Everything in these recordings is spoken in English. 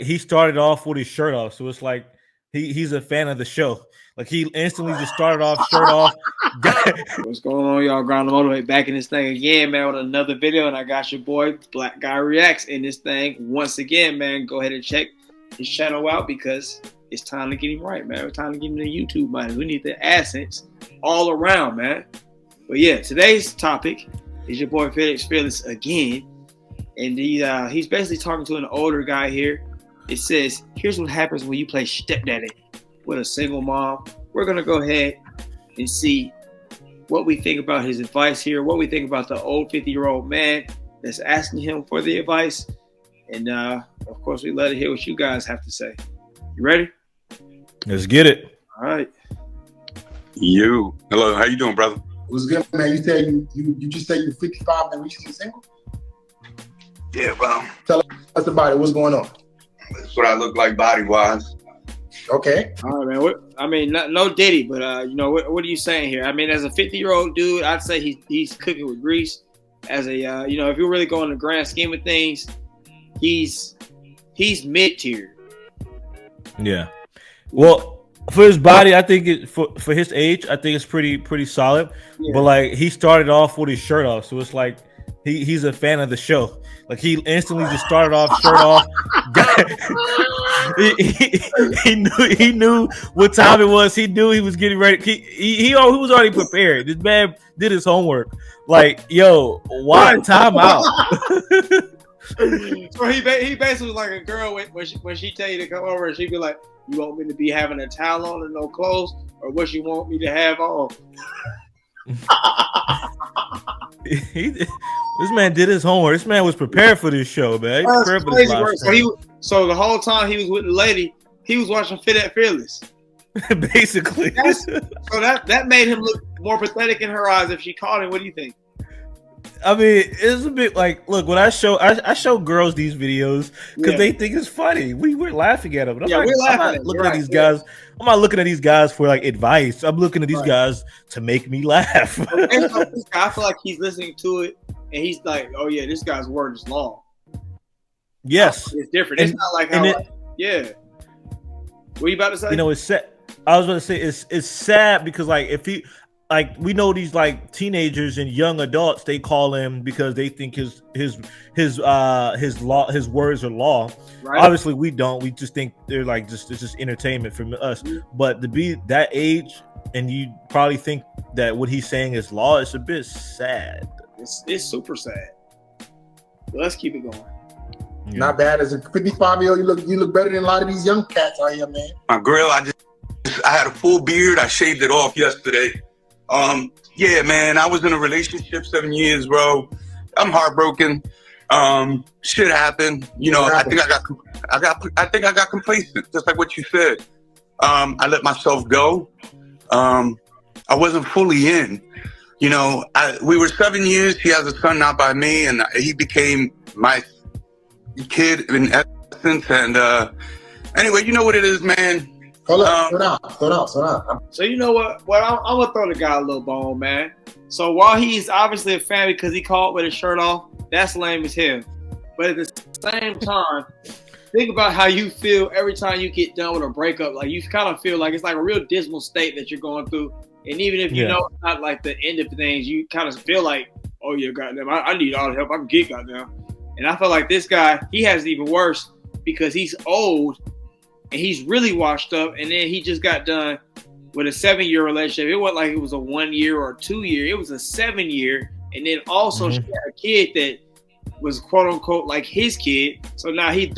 he started off with his shirt off, so it's like he's a fan of the show. Like he instantly just started off shirt off. What's going on, y'all? Ground to Motivate back in this thing again, man, with another video. And I got your boy, Black Guy Reacts, in this thing once again, man. Go ahead and check his channel out because it's time to get him right, man. It's time to get him the YouTube money. We need the AdSense all around, man. But yeah, today's topic is your boy Felix Fearless again. And he's basically talking to an older guy here. It says, here's what happens when you play stepdaddy with a single mom. We're going to go ahead and see what we think about his advice here, what we think about the old 50-year-old man that's asking him for the advice. And of course, we love to hear what you guys have to say. You ready? Let's get it. All right. You. Hello. How you doing, brother? What's good, man? You said you just said you're 55 and recently single? Yeah, well, Tell us about it. What's going on? that's what I look like body-wise. Okay. All right, man. I mean, no Diddy, but you know, what are you saying here? I mean, as a 50-year-old dude, I'd say he's cooking with grease. As a you know, if you're really going the grand scheme of things, he's mid-tier. Yeah. Well, for his body, I think for his age, I think it's pretty solid. Yeah. But like he started off with his shirt off, so it's like he's a fan of the show. Like he instantly just started off shirt off. he knew what time it was. He knew he was getting ready. He was already prepared. This man did his homework. Like, yo, why time out? So he basically was like a girl when she tell you to come over and she be like, you want me to be having a towel on and no clothes, or what you want me to have on? This man did his homework. This man was prepared for this show, man. So the whole time he was with the lady, he was watching Fit at Fearless. Basically. So that made him look more pathetic in her eyes if she called him. What do you think? I mean, it's a bit like, look, when I show girls these videos because they think it's funny. We're laughing at them. I'm not looking at these guys. I'm not looking at these guys for like advice. I'm looking at these guys to make me laugh. I feel like he's listening to it and he's like, "Oh yeah, this guy's word is long." Yes, it's different. It's not like how. Yeah. What are you about to say? You know, it's sad. I was going to say it's sad because like if he. Like we know these like teenagers and young adults, they call him because they think his words are law. Right. Obviously, we don't. We just think they're like it's just entertainment for us. But to be that age and you probably think that what he's saying is law, it's a bit sad. It's super sad. But let's keep it going. Yeah. Not bad. As a 55-year-old, you look better than a lot of these young cats out here, man. My grill, I had a full beard. I shaved it off yesterday. Yeah, man, I was in a relationship 7 years, bro. I'm heartbroken. Shit happened. You know, I think I got complacent, just like what you said. I let myself go. I wasn't fully in. You know, we were 7 years. He has a son now by me, and he became my kid in essence. And anyway, you know what it is, man. Hold on, slow down. So you know what? I'm gonna throw the guy a little bone, man. So while he's obviously a fan because he called with his shirt off, that's lame as hell. But at the same time, think about how you feel every time you get done with a breakup. Like you kind of feel like it's like a real dismal state that you're going through. And even if you know it's not like the end of things, you kind of feel like, oh yeah, goddamn, I need all the help I can get, goddamn. And I feel like this guy, he has it even worse because he's old. And he's really washed up, and then he just got done with a 7-year relationship. It wasn't like it was a 1 year or 2 year. It was a 7 year. And then also she had a kid that was quote unquote like his kid. So now he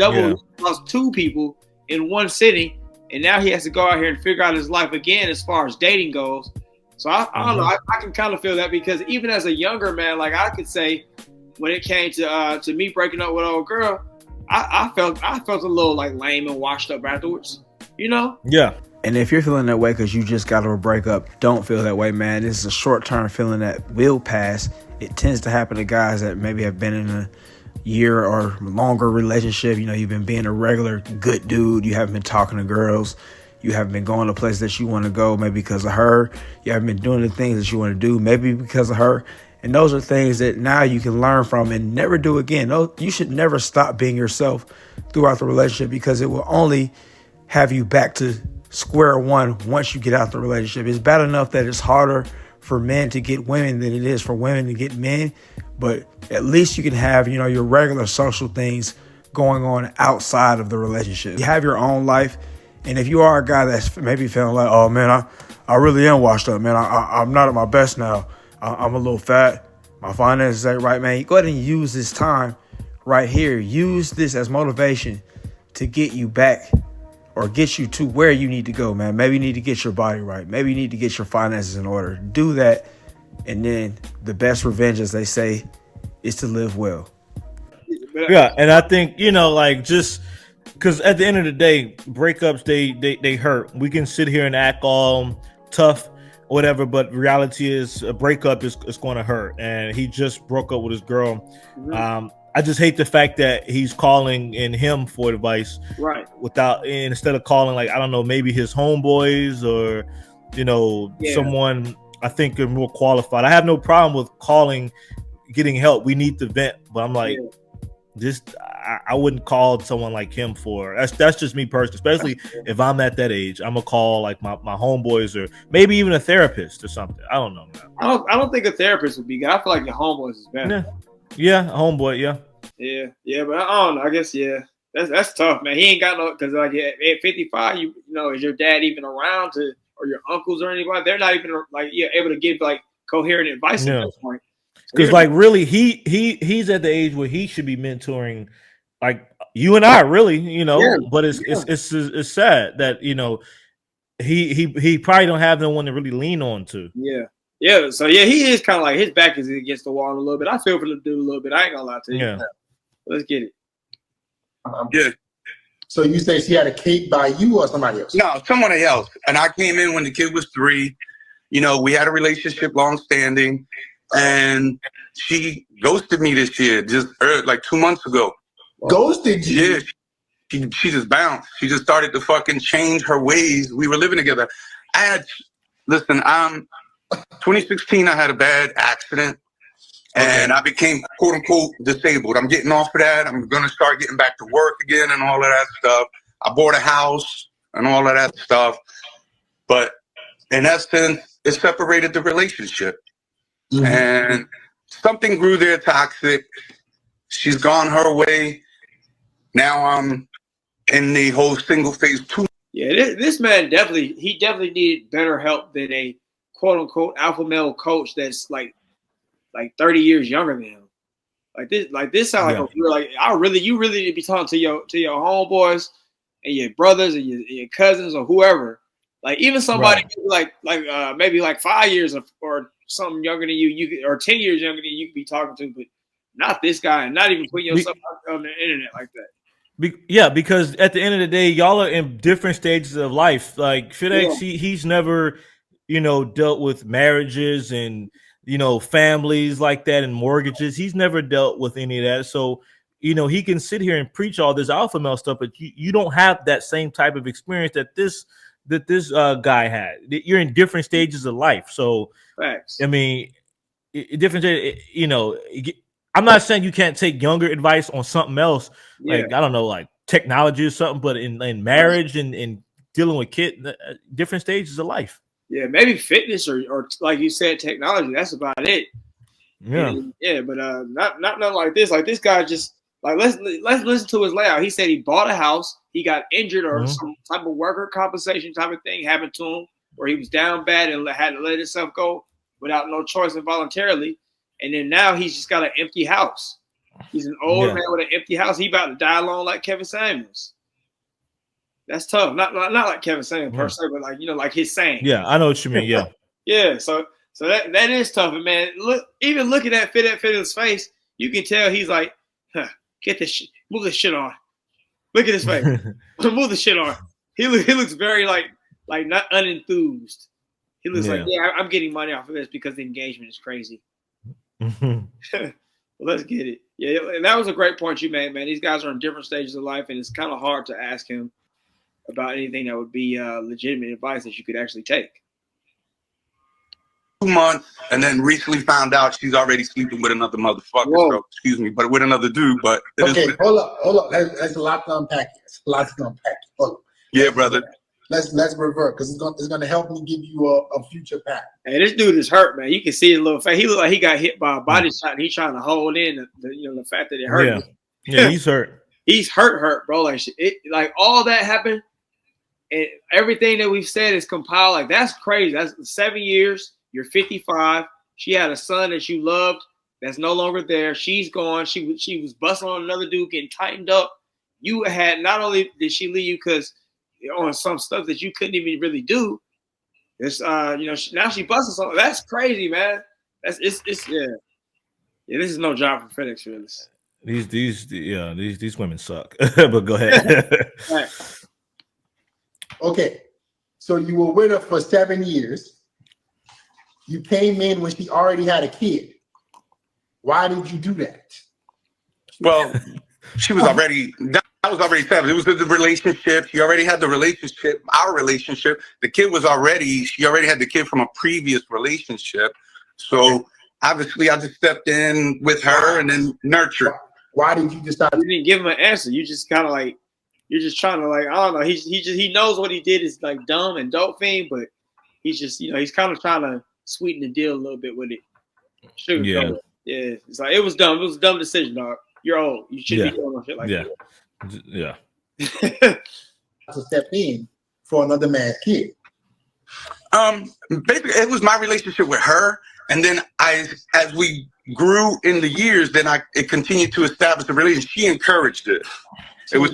lost 2 people in one sitting. And now he has to go out here and figure out his life again as far as dating goes. So I don't know. I can kind of feel that because even as a younger man, like I could say when it came to me breaking up with an old girl, I felt a little like lame and washed up afterwards, you know? Yeah. And if you're feeling that way because you just got over a breakup, don't feel that way, man. This is a short-term feeling that will pass. It tends to happen to guys that maybe have been in a year or longer relationship. You know, you've been being a regular good dude. You haven't been talking to girls. You haven't been going to places that you want to go, maybe because of her. You haven't been doing the things that you want to do, maybe because of her. And those are things that now you can learn from and never do again. No, you should never stop being yourself throughout the relationship, because it will only have you back to square one once you get out the relationship. It's bad enough that it's harder for men to get women than it is for women to get men, but at least you can have, your regular social things going on outside of the relationship. You have your own life, and if you are a guy that's maybe feeling like, oh man, I really am washed up, man. I'm not at my best now. I'm a little fat. My finances ain't right, man. Go ahead and use this time right here. Use this as motivation to get you back or get you to where you need to go, man. Maybe you need to get your body right. Maybe you need to get your finances in order. Do that, and then the best revenge, as they say, is to live well. Yeah, and I think, just because at the end of the day, breakups, they hurt. We can sit here and act all tough, whatever, but reality is a breakup is going to hurt. And he just broke up with his girl. Mm-hmm. I just hate the fact that he's calling in him for advice, right? Instead of calling, like, I don't know, maybe his homeboys or someone I think are more qualified. I have no problem with calling, getting help. We need to vent, but I'm like, I wouldn't call someone like him for. That's just me personally. Especially if I'm at that age, I'm gonna call like my homeboys or maybe even a therapist or something. I don't know, man. I don't think a therapist would be good. I feel like your homeboys is better. Yeah, homeboy, yeah, but I don't know. I guess that's tough, man. He ain't got no, because like at 55, is your dad even around or your uncles or anybody? They're not even able to give like coherent advice at this point. Because like really, he's at the age where he should be mentoring, like you and I, really, But it's sad that he probably don't have no one to really lean on to. Yeah. So he is kind of like his back is against the wall a little bit. I feel for the dude a little bit. I ain't gonna lie to you. Yeah. Let's get it. Yeah. So you say she had a cake by you or somebody else? No, someone else. And I came in when the kid was 3. We had a relationship long standing, and she ghosted me this year, just like 2 months ago. Ghosted you? Yeah. She just bounced. She just started to fucking change her ways. We were living together. 2016, I had a bad accident, and I became quote unquote disabled. I'm getting off of that. I'm going to start getting back to work again and all of that stuff. I bought a house and all of that stuff. But in essence, it separated the relationship. Mm-hmm. And something grew there toxic. She's gone her way. Now I'm in the whole single phase 2. Yeah, this man definitely needed better help than a quote unquote alpha male coach that's like 30 years younger than him. Like this sounds like you really need to be talking to your homeboys and your brothers and your cousins or whoever. Like even somebody maybe like 5 years or something younger than you or 10 years younger than you could be talking to, but not this guy, and not even putting yourself out on the internet like that. Because at the end of the day, y'all are in different stages of life. Like FedEx, he's never, dealt with marriages and families like that and mortgages. He's never dealt with any of that. So, he can sit here and preach all this alpha male stuff, but you don't have that same type of experience that this guy had. You're in different stages of life. So, facts. I mean, different. I'm not saying you can't take younger advice on something else, like I don't know, like technology or something, but in marriage and dealing with kids, different stages of life. Yeah, maybe fitness or like you said, technology. That's about it. Yeah, but not nothing like this. Like this guy just like let's listen to his layout. He said he bought a house, he got injured or some type of worker compensation type of thing happened to him, where he was down bad and had to let himself go without no choice and voluntarily. And then now he's just got an empty house. He's an old man with an empty house. He about to die alone like Kevin Samuels. That's tough. Not like Kevin Samuels per se, but like his saying. Yeah, I know what you mean. Yeah. Yeah. So that is tough. And man, even looking at Fid's face, you can tell he's like, get this shit, move this shit on. Look at his face. Move the shit on. He looks very like not unenthused. He looks like, I'm getting money off of this because the engagement is crazy. Well, let's get it. Yeah, and that was a great point you made, man. These guys are in different stages of life, and it's kind of hard to ask him about anything that would be legitimate advice that you could actually take. months, and then recently found out she's already sleeping with another motherfucker. Whoa. So excuse me, but with another dude. But Okay, hold up. That's a lot to unpack. It's a lot to unpack. Hold up. Yeah, brother. Let's revert because it's gonna help me give you a future path. Hey, this dude is hurt, man. You can see his little face. He looked like he got hit by a body shot, and he's trying to hold in the fact that it hurt. Yeah, yeah, he's hurt. He's hurt, bro. Like all that happened, and everything that we've said is compiled. Like that's crazy. That's 7 years. You're 55. She had a son that you loved that's no longer there. She's gone. She was busting on another dude, getting tightened up. You had not only did she leave you because on some stuff that you couldn't even really do. It's now she busting something. That's crazy, man. It's yeah. This is no job for FedEx really. These women suck. But go ahead. Right. Okay, so you were with her for 7 years. You came in when she already had a kid. Why did you do that? Well, she was already. That was already established. It was the relationship. She already had the relationship. Our relationship. The kid was already. She already had the kid from a previous relationship. So obviously, I just stepped in with her and then nurtured. Why did you decide? You didn't give him an answer. You just kind of like you're just trying to like I don't know. He knows what he did is like dumb and dope fiend, but he's just he's kind of trying to sweeten the deal a little bit with it. Sugar yeah. It's like it was dumb. It was a dumb decision, dog. You're old. You shouldn't be doing shit like that. Yeah. To step in for another man's kid. Basically, it was my relationship with her, and then as we grew in the years, then it continued to establish a relationship. She encouraged it. She was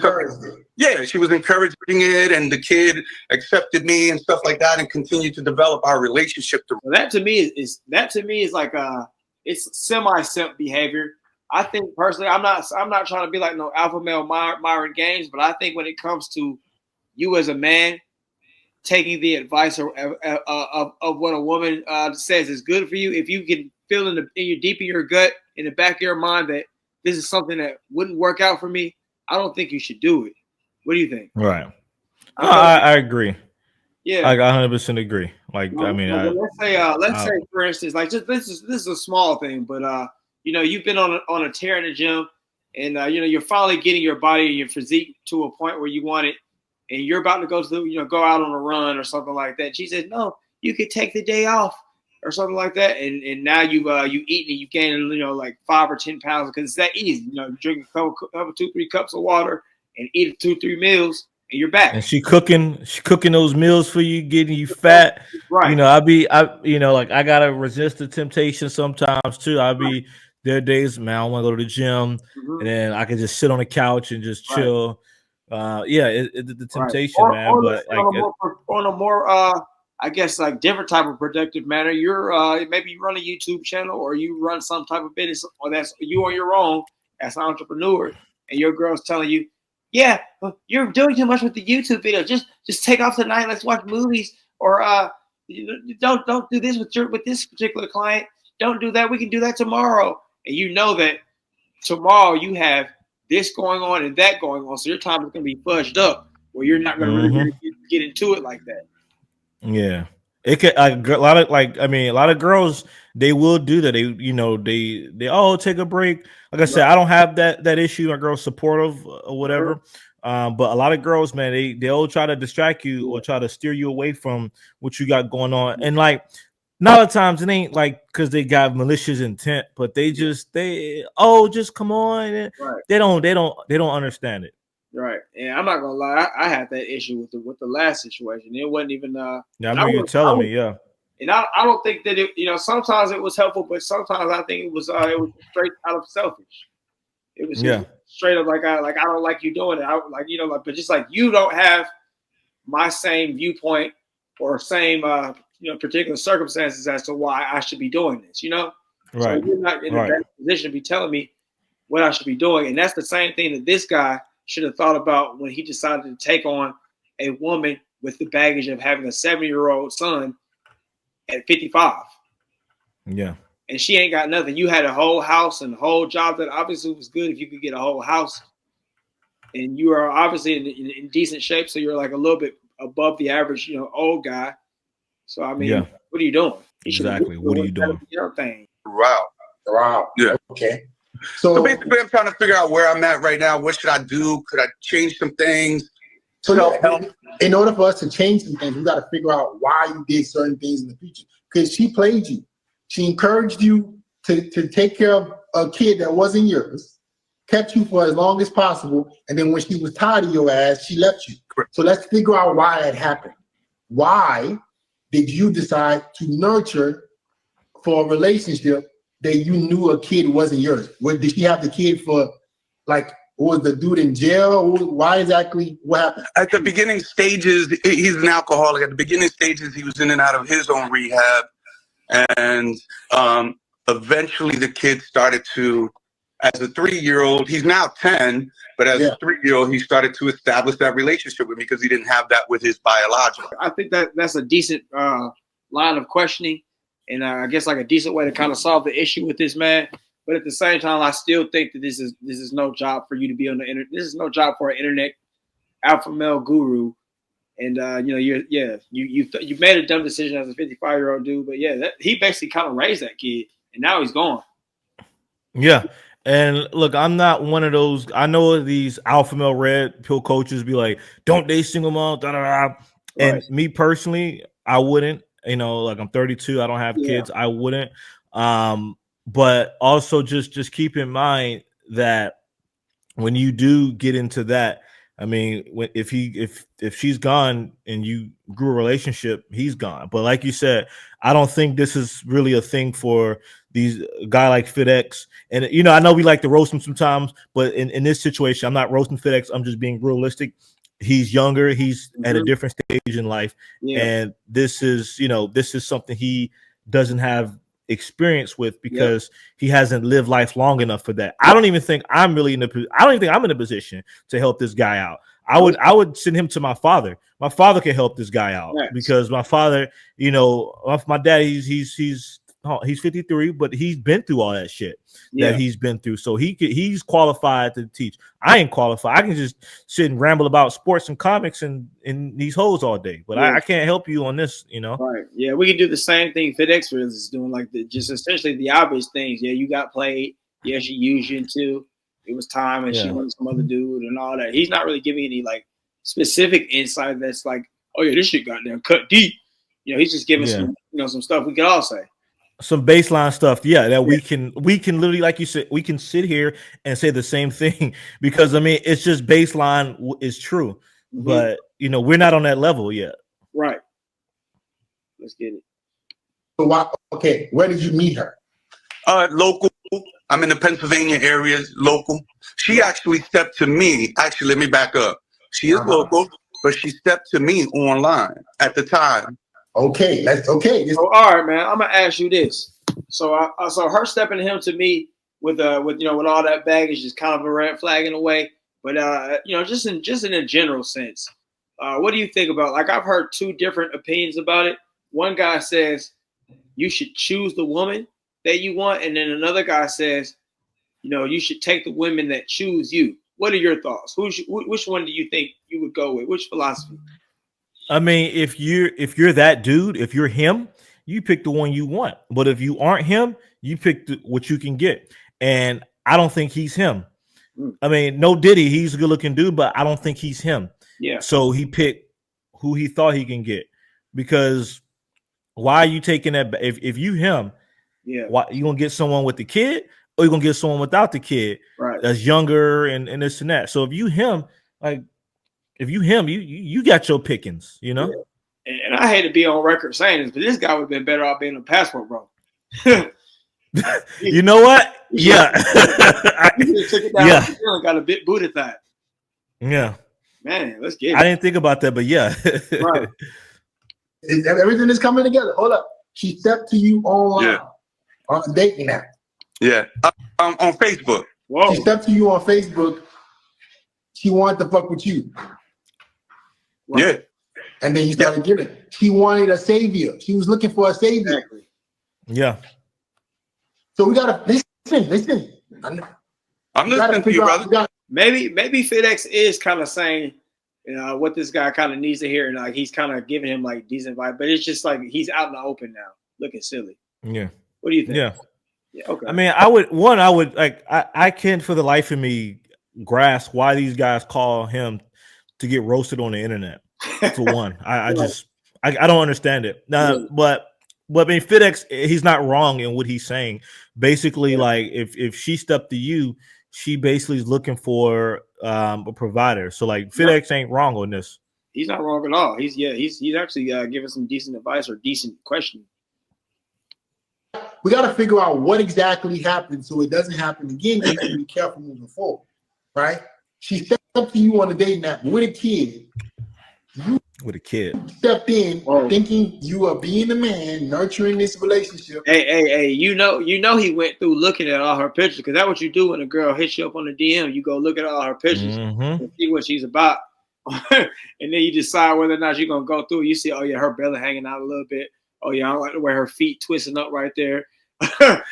encouraging it, and the kid accepted me and stuff like that, and continued to develop our relationship. Well, that to me is like it's semi-simp behavior. I think personally, I'm not trying to be like no alpha male Myron Gaines, but I think when it comes to you as a man taking the advice of what a woman says is good for you, if you can feel in your deep in your gut, in the back of your mind that this is something that wouldn't work out for me, I don't think you should do it. What do you think? Right. I agree. Yeah, I 100% agree. Like, I mean, let's say for instance, like just this is a small thing, but you've been on a tear in the gym, and you're finally getting your body and your physique to a point where you want it, and you're about to go out on a run or something like that. She said, "No, you could take the day off or something like that," and now you eat and you gain like 5 or 10 pounds because it's that easy. Drink a couple 2-3 cups of water and eat 2-3 meals. And you're back. And she cooking those meals for you, getting you fat. Right. I gotta resist the temptation sometimes too. There are days, man, I want to go to the gym, and then I can just sit on the couch and just chill. The temptation, man. But on a more I guess like different type of productive manner, you're maybe you run a YouTube channel or you run some type of business, or that's you on your own as an entrepreneur, and your girl's telling you, yeah, you're doing too much with the YouTube video. Just take off tonight. Let's watch movies, or don't do this with this particular client. Don't do that. We can do that tomorrow. And you know that tomorrow you have this going on and that going on, so your time is going to be fudged up, where you're not going to really get into it like that. Yeah, it could a lot of girls, they will do that. They take a break. Like I said, I don't have that issue. My girl's supportive or whatever. But a lot of girls, man, they'll try to distract you or try to steer you away from what you got going on. And like a lot of times it ain't like because they got malicious intent, but just come on. Right. They don't understand it. Right. And I'm not gonna lie, I had that issue with the last situation. It wasn't even I remember you telling me, yeah. And I don't think that it sometimes it was helpful, but sometimes I think it was straight out of selfish. It was straight up like I don't like you doing it. But just like you don't have my same viewpoint or same particular circumstances as to why I should be doing this, Right. So you're not in a bad position to be telling me what I should be doing. And that's the same thing that this guy should have thought about when he decided to take on a woman with the baggage of having a 7-year-old son at 55. Yeah. And she ain't got nothing. You had a whole house and a whole job that obviously was good if you could get a whole house. And you are obviously in decent shape, so you're like a little bit above the average, old guy. So I mean, What are you doing? Exactly. What are you doing? Your thing. Wow. Yeah. Okay. So basically, I'm trying to figure out where I'm at right now. What should I do? Could I change some things? So in order for us to change some things, we got to figure out why you did certain things in the future. Because she played you. She encouraged you to take care of a kid that wasn't yours, kept you for as long as possible, and then when she was tired of your ass, she left you. Correct. So let's figure out why it happened. Why did you decide to nurture for a relationship that you knew a kid wasn't yours? Did she have the kid for, like, was the dude in jail? Why exactly? What happened? At the beginning stages, he's an alcoholic. At the beginning stages, he was in and out of his own rehab. And eventually the kid started to, as a 3-year-old, he's now 10, but as a 3-year-old, he started to establish that relationship with me because he didn't have that with his biological. I think that's a decent line of questioning, and I guess like a decent way to kind of solve the issue with this man. But at the same time, I still think that this is no job for you to be on the internet. This is no job for an internet alpha male guru. And you made a dumb decision as a 55-year-old dude. But yeah, he basically kind of raised that kid, and now he's gone. Yeah. And look, I'm not one of those. I know these alpha male red pill coaches be like, "Don't date single mom." Da, da, da. And Right. me personally, I wouldn't. Like I'm 32. I don't have kids. I wouldn't. But also just keep in mind that when you do get into that, I mean, if she's gone and you grew a relationship, he's gone. But like you said, I don't think this is really a thing for these guy like FedEx. And I know we like to roast him sometimes, but in this situation, I'm not roasting FedEx. I'm just being realistic. He's younger. He's at a different stage in life, and this is something he doesn't have experience with because he hasn't lived life long enough for that. I don't even think I'm in a position to help this guy out. I would send him to my father. My father can help this guy out because my father, my dad, he's 53, but he's been through all that shit that he's been through. So he's qualified to teach. I ain't qualified. I can just sit and ramble about sports and comics and these hoes all day, but I can't help you on this, Right. Yeah, we can do the same thing FedEx is doing, like just essentially the obvious things. Yeah, you got played. Yeah, she used you too. It was time, and she wanted some other dude and all that. He's not really giving any like specific insight that's like, oh yeah, this shit got down cut deep. He's just giving some some stuff we could all say. Some baseline stuff, that we can literally, like you said, we can sit here and say the same thing because it's just baseline is true, but we're not on that level yet. Right. Let's get it. So where did you meet her? Local. I'm in the Pennsylvania area, local. She actually stepped to me. Actually, let me back up. She is local, but she stepped to me online at the time. Okay, So, all right, man. I'm gonna ask you this. So, so her stepping to me with all that baggage is kind of a red flag in a way. But just in a general sense, what do you think about? Like, I've heard two different opinions about it. One guy says you should choose the woman that you want, and then another guy says, you should take the women that choose you. What are your thoughts? Which one do you think you would go with? Which philosophy? If you're that dude, if you're him, you pick the one you want. But if you aren't him, you pick what you can get. And I don't think he's him. No Diddy, he's a good looking dude, but I don't think he's him. Yeah. So he picked who he thought he can get. Because why are you taking that? If you him, why you gonna get someone with the kid, or you gonna get someone without the kid that's younger and this and that? So if you him, you got your pickings, And I hate to be on record saying this, but this guy would have been better off being a passport bro. You know what? Yeah. He took it down and got a bit booted that. Yeah. Man, let's get it. I didn't think about that, but yeah. Right. Everything is coming together. Hold up. She stepped to you online on a dating app. Yeah. On Facebook. Whoa. She stepped to you on Facebook. She wanted to fuck with you. Right. Yeah. And then you started giving. She wanted a savior. She was looking for a savior. Exactly. Yeah. So we gotta listen. I'm listening to you, brother. Maybe FedEx is kind of saying what this guy kind of needs to hear, and like he's kind of giving him like decent advice, but it's just like he's out in the open now, looking silly. Yeah. What do you think? Yeah. Yeah. Okay. I mean, I would like I can't for the life of me grasp why these guys call him to get roasted on the internet. For one, I don't understand it. But I mean, FedEx, he's not wrong in what he's saying. Basically, like if she stepped to you, she basically is looking for a provider. So like FedEx ain't wrong on this. He's not wrong at all. He's actually giving some decent advice or decent questioning. We got to figure out what exactly happened so it doesn't happen again. We have to be careful moving forward, right? She stepped up to you on a dating app with a kid. You stepped in thinking you are being the man, nurturing this relationship. Hey, you know he went through looking at all her pictures, because that's what you do when a girl hits you up on the DM. You go look at all her pictures and see what she's about. And then you decide whether or not you're going to go through. You see, oh, yeah, her belly hanging out a little bit. Oh, yeah, I don't like the way her feet twisting up right there. I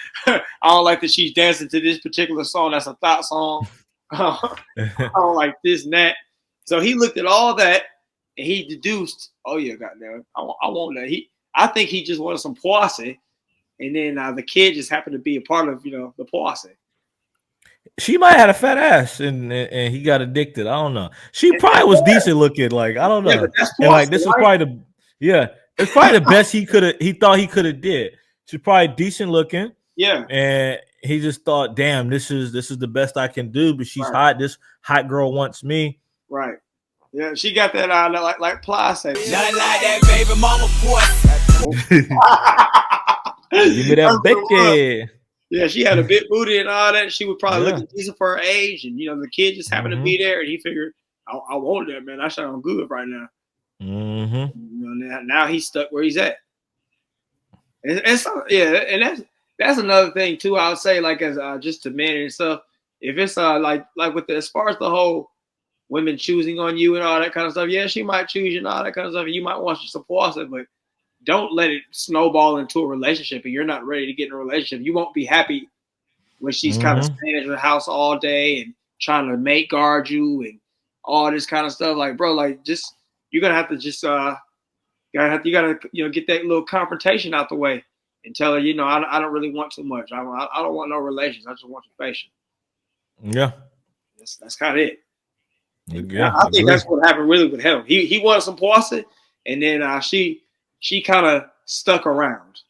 don't like that she's dancing to this particular song. That's a thought song. I don't like this and that. So he looked at all that, and he deduced, oh, yeah, goddamn, I want that. I think he just wanted some poisse, and then the kid just happened to be a part of, the poisse. She might have had a fat ass, and he got addicted. I don't know. She probably was decent looking. Like, I don't know. Yeah, that's and like this is probably it's probably the best he thought he could have did. She's probably decent looking. Yeah. And he just thought, damn, this is the best I can do. But she's hot. This hot girl wants me. Right. Yeah, she got that like Ply said. Nothing like that, baby mama Give me that Becky. Yeah, she had a big booty and all that. She was probably looking decent for her age, and the kid just happened to be there, and he figured, I want that, man. I sound good right now. Now he's stuck where he's at. And so, and that's another thing too. I would say, like, as just to men and stuff, if it's like with as far as the whole women choosing on you and all that kind of stuff, yeah, she might choose you and all that kind of stuff, and you might want to support it, but don't let it snowball into a relationship and you're not ready to get in a relationship. You won't be happy when she's kind of staying at your house all day and trying to mate guard you and all this kind of stuff. Like, bro, like, just you're gonna have to just you gotta get that little confrontation out the way and tell her, I don't really want too much. I don't want no relations. I just want your patience. Yeah, that's kind of it. Yeah, I think that's what happened really with him. He wanted some poison, and then she kind of stuck around.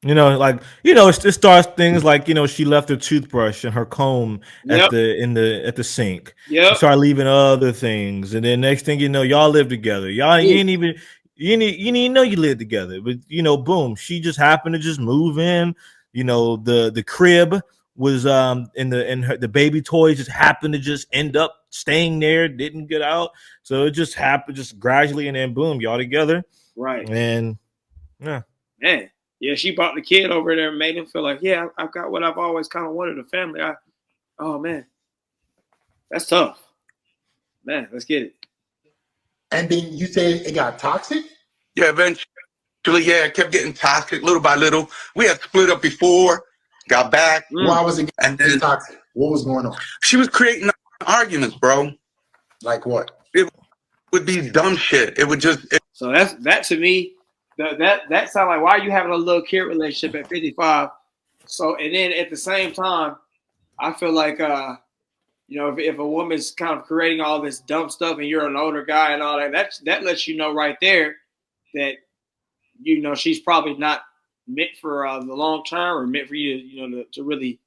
It starts things like, she left her toothbrush and her comb at the sink. Yeah. Start leaving other things. And then next thing you know, y'all live together. You didn't even know you lived together. But boom, she just happened to just move in. The crib was the baby toys just happened to just end up staying there, didn't get out. So it just happened just gradually, and then boom, y'all together. Right. And man. Yeah, she brought the kid over there and made him feel like, yeah, I've got what I've always kind of wanted, a family. Oh, man. That's tough. Man, let's get it. And then you say it got toxic? Yeah, eventually, it kept getting toxic little by little. We had split up before, got back. Why was it getting toxic? What was going on? She was creating arguments, bro. Like what? It would be dumb shit. It would just... So that to me, that sounds like, why are you having a little kid relationship at 55? So, and then at the same time, I feel like, if a woman's kind of creating all this dumb stuff and you're an older guy and all that lets you know right there that, she's probably not meant for the long term or meant for you, to really,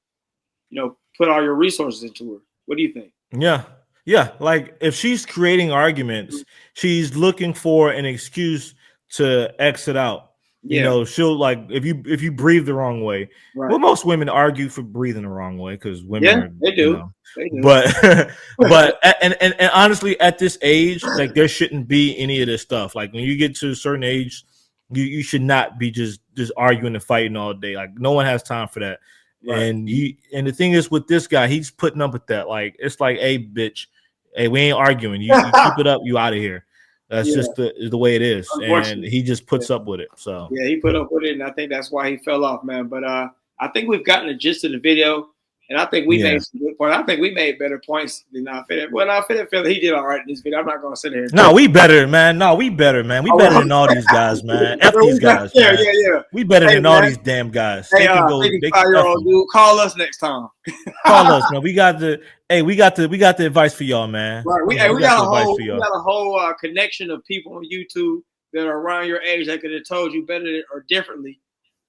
put all your resources into her. What do you think? Yeah. Like, if she's creating arguments, she's looking for an excuse to exit out. She'll, like, if you breathe the wrong way. Right. Well, most women argue for breathing the wrong way because women they do. They do. But and honestly, at this age, like, there shouldn't be any of this stuff. Like, when you get to a certain age, you should not be just arguing and fighting all day. Like, no one has time for that. Right. And the thing is, with this guy, he's putting up with that. Like, it's like, hey, bitch, hey, we ain't arguing. You keep it up, you out of here. That's just the way it is, and he just puts up with it. So yeah, he put up with it, and I think that's why he fell off, man. But I think we've gotten the gist of the video. And I think we made some good points. I think we made better points than Fit. Well, Fit he did all right in this video. I'm not gonna sit here. No, we better, man. No, we better, man. We better than all these guys, man. F these guys, man. Yeah. We better than man. all these damn guys. Hey, they can go. They can dude, call us next time. Call us, man. We got the advice for y'all, man. Right. We got a whole connection of people on YouTube that are around your age that could have told you better or differently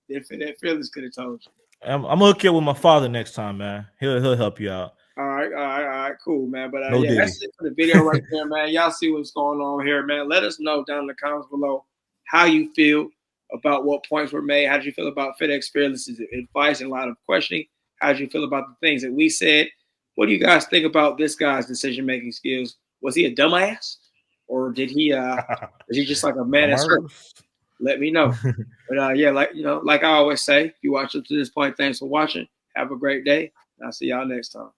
than Fearless could have told you. I'm gonna hook you up with my father next time, man. He'll help you out. All right, cool, man. But no that's it for the video right there, man. Y'all see what's going on here, man. Let us know down in the comments below how you feel about what points were made. How did you feel about FedEx Fearless's advice and a lot of questioning? How did you feel about the things that we said? What do you guys think about this guy's decision-making skills? Was he a dumbass, or did he? Is he just like a man at school? Let me know. But like I always say, if you watch up to this point, thanks for watching. Have a great day. I'll see y'all next time.